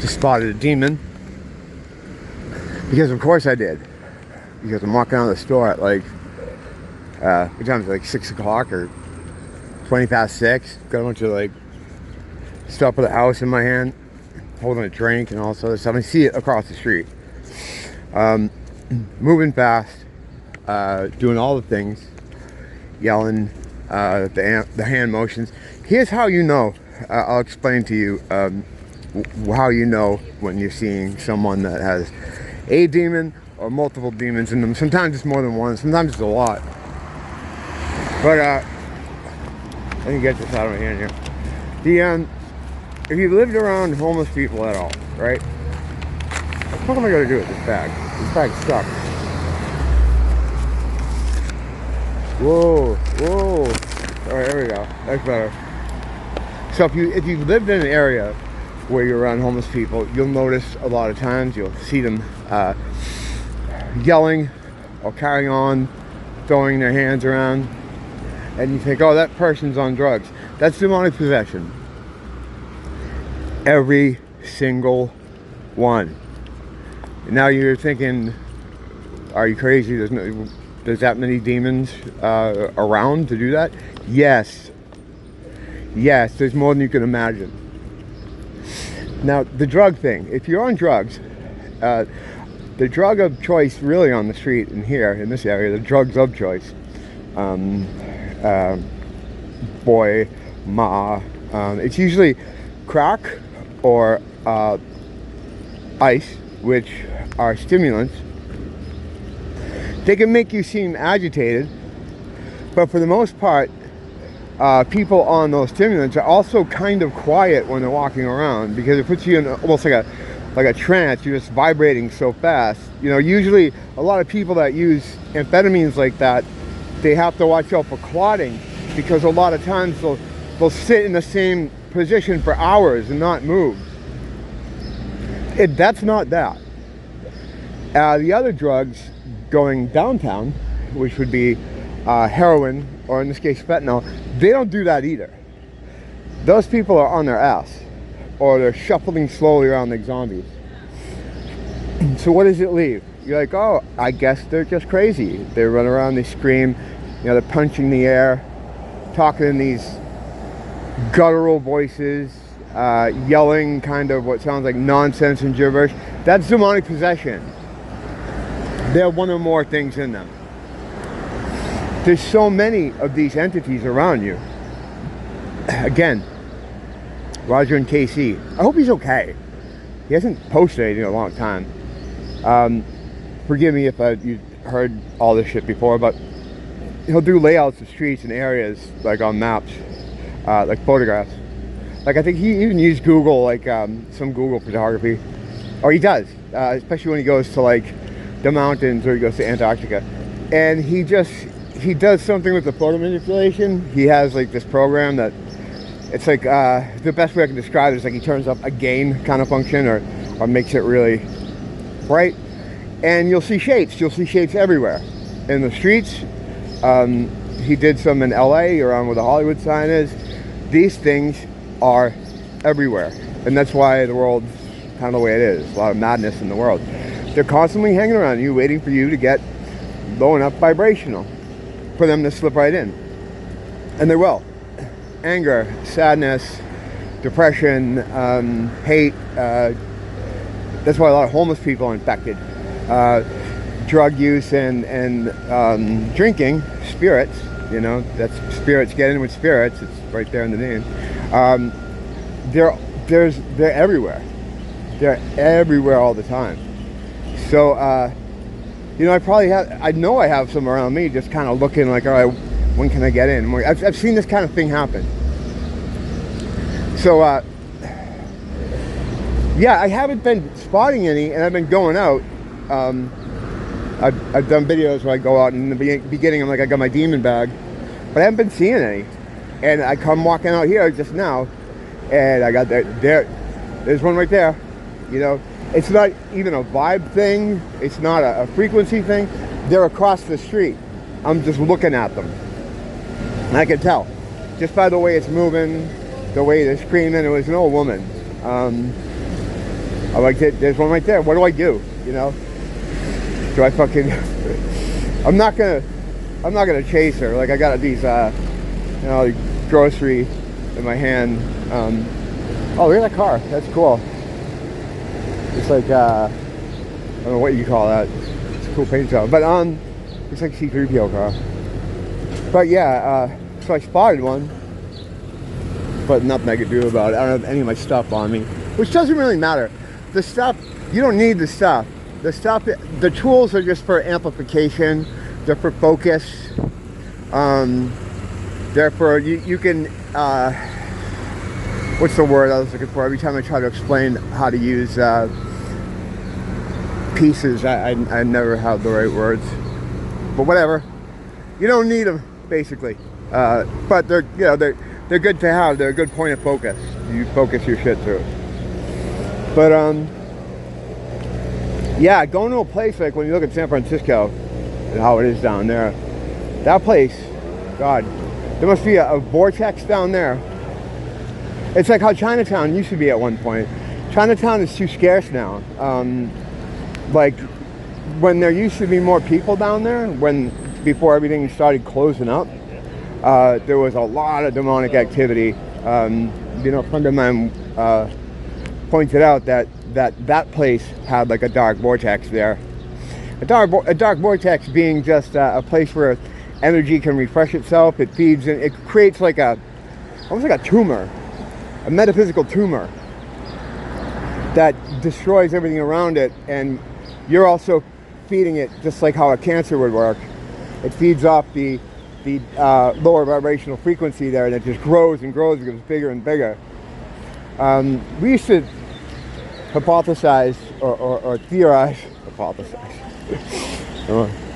Just spotted a demon. Because of course I did. Because I'm walking out of the store at like, what time is it, like 6 o'clock or 20 past 6. Got a bunch of like stuff at the house in my hand, holding a drink and all this other stuff. I see it across the street. Moving fast, doing all the things, yelling, the hand motions. Here's how you know. I'll explain to you how you know when you're seeing someone that has a demon or multiple demons in them. Sometimes it's more than one, sometimes it's a lot. But let me get this out of my hand here. If you've lived around homeless people at all, right? What am I gonna do with this bag? This bag's stuck. Whoa, whoa. All right, there we go. That's better. So if you've lived in an area where you're around homeless people, you'll notice a lot of times you'll see them yelling or carrying on, throwing their hands around, and you think, oh, that person's on drugs. That's demonic possession. Every single one. And now you're thinking, are you crazy? There's that many demons around to do that? Yes. Yes, there's more than you can imagine. Now, the drug thing. If you're on drugs, the drug of choice really on the street in here, in this area, the drugs of choice, boy, ma, it's usually crack or ice, which are stimulants. They can make you seem agitated, but for the most part, people on those stimulants are also kind of quiet when they're walking around, because it puts you in almost like a trance. You're just vibrating so fast. You know, usually a lot of people that use amphetamines like that, they have to watch out for clotting, because a lot of times they'll sit in the same position for hours and not move. That's not that. The other drugs going downtown, which would be heroin, or in this case fentanyl, they don't do that either. Those people are on their ass, or they're shuffling slowly around like zombies. So what does it leave? You're like, oh, I guess they're just crazy. They run around, they scream, you know, they're punching the air, talking in these guttural voices, yelling kind of what sounds like nonsense and gibberish. That's demonic possession. They have one or more things in them. There's so many of these entities around you. Again, Roger and KC, I hope he's okay. He hasn't posted anything in a long time. Forgive me if you've heard all this shit before, but he'll do layouts of streets and areas like on maps, like photographs. Like I think he even used Google, like some Google photography, or he does, especially when he goes to like the mountains or he goes to Antarctica, and he does something with the photo manipulation. He has like this program that it's like the best way I can describe it is like he turns up a gain kind of function, or makes it really bright, and you'll see shapes. You'll see shapes everywhere in the streets. He did some in LA around where the Hollywood sign is. These things are everywhere, and that's why the world's kind of the way it is. A lot of madness in the world. They're constantly hanging around you, waiting for you to get low enough vibrational for them to slip right in, and they will. Anger, sadness, depression, hate. That's why a lot of homeless people are infected. Drug use and drinking, spirits. You know, that's spirits. Get in with spirits. It's right there in the name. They're everywhere. They're everywhere all the time. So, you know, I know I have some around me, just kind of looking like, all right, when can I get in? I've seen this kind of thing happen. So, yeah, I haven't been spotting any, and I've been going out. I've done videos where I go out, and in the beginning I'm like, I got my demon bag, but I haven't been seeing any. And I come walking out here just now, and I got there's one right there. You know, it's not even a vibe thing. It's not a frequency thing. They're across the street. I'm just looking at them. And I can tell just by the way it's moving, the way they're screaming. It was an old woman. I'm like, there's one right there. What do I do? You know? Do I fucking? I'm not gonna chase her. Like I got these, you know, grocery in my hand. Oh, look at that car. That's cool. It's like I don't know what you call that. It's a cool paint job, but it's like a C-3PO car. But yeah, so I spotted one, but nothing I could do about it. I don't have any of my stuff on me, which doesn't really matter. The stuff, you don't need the stuff. The tools are just for amplification. They're for focus. They're for, you can, what's the word I was looking for? Every time I try to explain how to use pieces, I never have the right words. But whatever. You don't need them, basically. But they're, you know, they're good to have. They're a good point of focus. You focus your shit through. But yeah, going to a place like when you look at San Francisco and how it is down there, that place, God, there must be a vortex down there. It's like how Chinatown used to be at one point. Chinatown is too scarce now. Like when there used to be more people down there, before everything started closing up, there was a lot of demonic activity. You know, a friend of mine pointed out that place had like a dark vortex there. A dark vortex being just a place where energy can refresh itself. It feeds and it creates like almost like a tumor, a metaphysical tumor that destroys everything around it, and you're also feeding it just like how a cancer would work. It feeds off the lower vibrational frequency there, and it just grows and grows, becomes bigger and bigger. We used to hypothesize or theorize,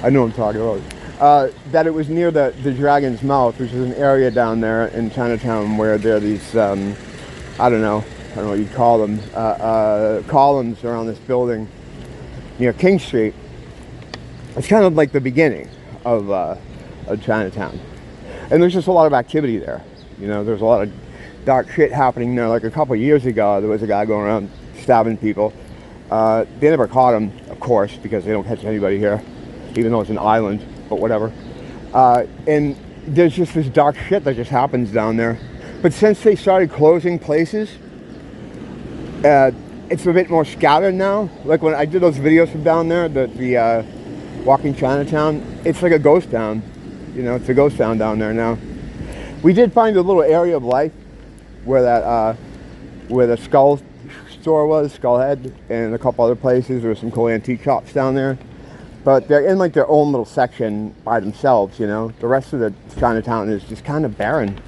I know what I'm talking about, that it was near the Dragon's Mouth, which is an area down there in Chinatown where there are these, I don't know what you'd call them, columns around this building near King Street. It's kind of like the beginning of Chinatown. And there's just a lot of activity there. You know, there's a lot of dark shit happening there. Like a couple of years ago, there was a guy going around stabbing people. They never caught him, of course, because they don't catch anybody here, even though it's an island, but whatever. And there's just this dark shit that just happens down there. But since they started closing places, it's a bit more scattered now. Like when I did those videos from down there, the walking Chinatown, it's like a ghost town. You know, it's a ghost town down there now. We did find a little area of life where that where the skull store was, Skullhead, and a couple other places. There were some cool antique shops down there, but they're in like their own little section by themselves. You know, the rest of the Chinatown is just kind of barren.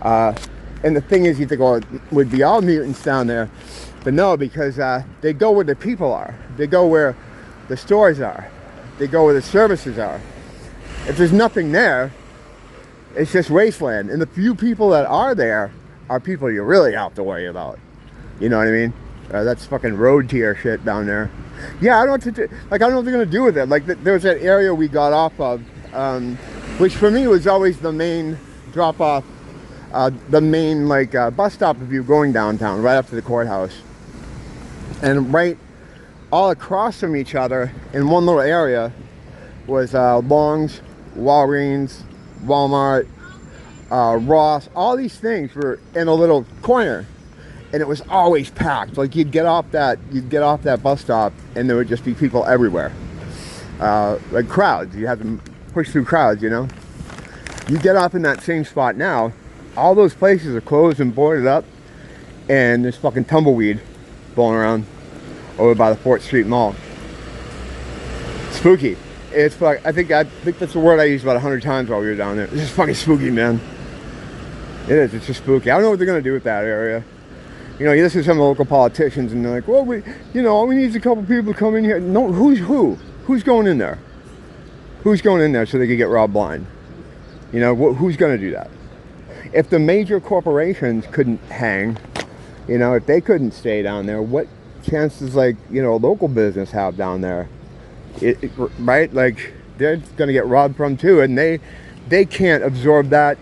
And the thing is, you think, oh, it would be all mutants down there, but no, because they go where the people are. They go where the stores are. They go where the services are. If there's nothing there, it's just wasteland. And the few people that are there are people you really have to worry about. You know what I mean? That's fucking road tier shit down there. Yeah, I don't know what to do. Like, I don't know what they're gonna do with it. Like, there was that area we got off of, which for me was always the main drop off, the main like bus stop if you're going downtown, right after the courthouse. And right all across from each other in one little area was Long's, Walgreens, Walmart, Ross. All these things were in a little corner, and it was always packed. Like you'd get off that bus stop, and there would just be people everywhere, like crowds. You had to push through crowds, you know. You get off in that same spot now, all those places are closed and boarded up, and there's fucking tumbleweed blowing around over by the 4th Street Mall. Spooky. It's like, I think that's the word I used about 100 times while we were down there. It's just fucking spooky, man. It is. It's just spooky. I don't know what they're gonna do with that area. You know, you listen to some of the local politicians, and they're like, "Well, all we need is a couple people to come in here." No, who's going in there? Who's going in there so they can get robbed blind? You know, who's gonna do that? If the major corporations couldn't hang, you know, if they couldn't stay down there, what chances, like, you know, local business have down there? Right? Like, they're gonna get robbed from too, and they can't absorb that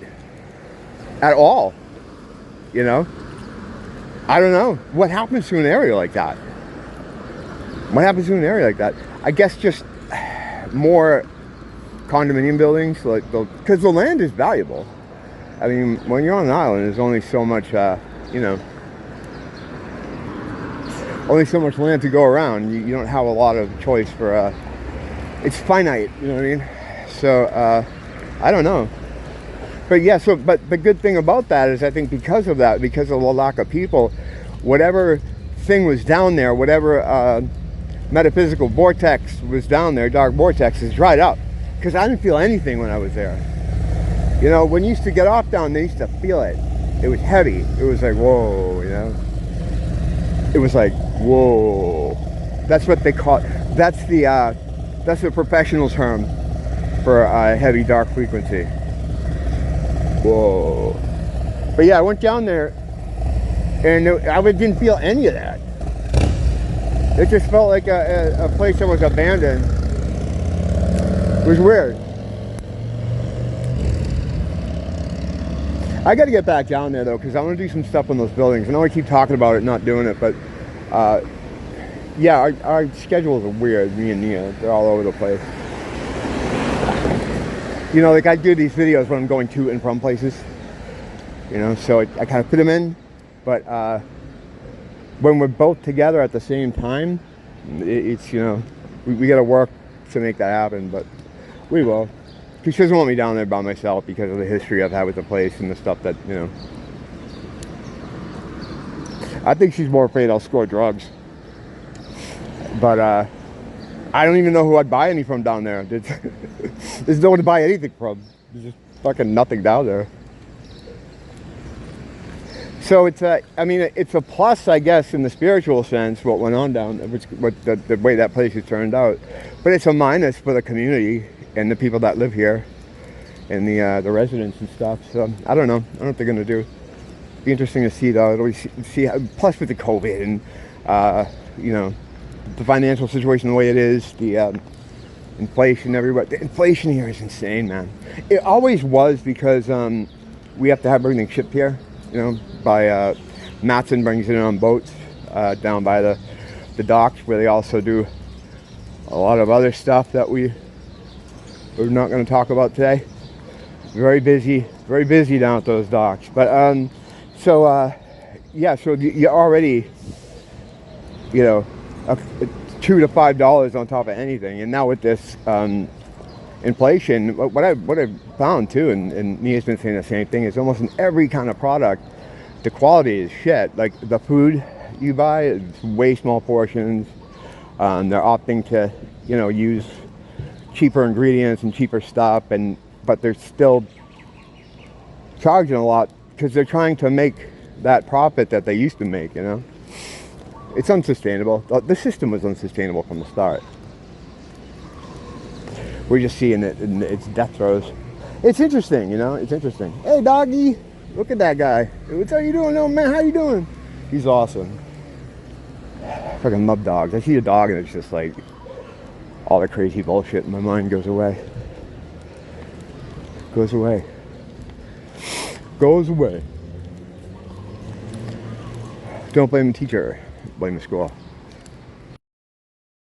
at all. You know, I don't know what happens to an area like that. What happens to an area like that? I guess just more condominium buildings, like because the land is valuable. I mean, when you're on an island, there's only so much, you know, only so much land to go around. You don't have a lot of choice for, it's finite, you know what I mean? So, I don't know. But yeah, so, but the good thing about that is I think because of that, because of the lack of people, whatever thing was down there, whatever metaphysical vortex was down there, dark vortex, is dried up. Because I didn't feel anything when I was there. You know, when you used to get off down there, you used to feel it. It was heavy. It was like, whoa, you know? It was like, whoa. That's what they call it. That's the professional term for heavy dark frequency. Whoa. But yeah, I went down there and I didn't feel any of that. It just felt like a place that was abandoned. It was weird. I got to get back down there though, because I want to do some stuff on those buildings. I know I keep talking about it, not doing it, but yeah, our schedules are weird, me and Nia. They're all over the place. You know, like I do these videos when I'm going to and from places, you know, so I kind of fit them in, but when we're both together at the same time, it's, you know, we got to work to make that happen, but we will. Because she doesn't want me down there by myself because of the history I've had with the place and the stuff that, you know. I think she's more afraid I'll score drugs. But I don't even know who I'd buy any from down there. There's no one to buy anything from. There's just fucking nothing down there. So it's I mean, it's a plus, I guess, in the spiritual sense, what went on down there, what the way that place has turned out. But it's a minus for the community and the people that live here and the residents and stuff. So I don't know. I don't know what they're gonna do. Be interesting to see though. It'll see how, plus with the COVID and you know, the financial situation the way it is, the inflation everywhere. The inflation here is insane, man. It always was because we have to have everything shipped here. You know, by Matson brings it in on boats down by the docks, where they also do a lot of other stuff that we're not going to talk about today. Very busy down at those docks. But so yeah, so you're already, you know, $2 to $5 on top of anything, and now with this inflation, what I've found too, and Nia's been saying the same thing, is almost in every kind of product, the quality is shit. Like the food you buy, it's way small portions. They're opting to, you know, use cheaper ingredients and cheaper stuff, but they're still charging a lot because they're trying to make that profit that they used to make, you know. It's unsustainable. The system was unsustainable from the start. We're just seeing it in its death throes. It's interesting, you know, it's interesting. Hey, doggy, look at that guy. What's how you doing, old man? How you doing? He's awesome. I fucking love dogs. I see a dog and it's just like all the crazy bullshit in my mind goes away. Goes away. Goes away. Don't blame the teacher. Blame the school.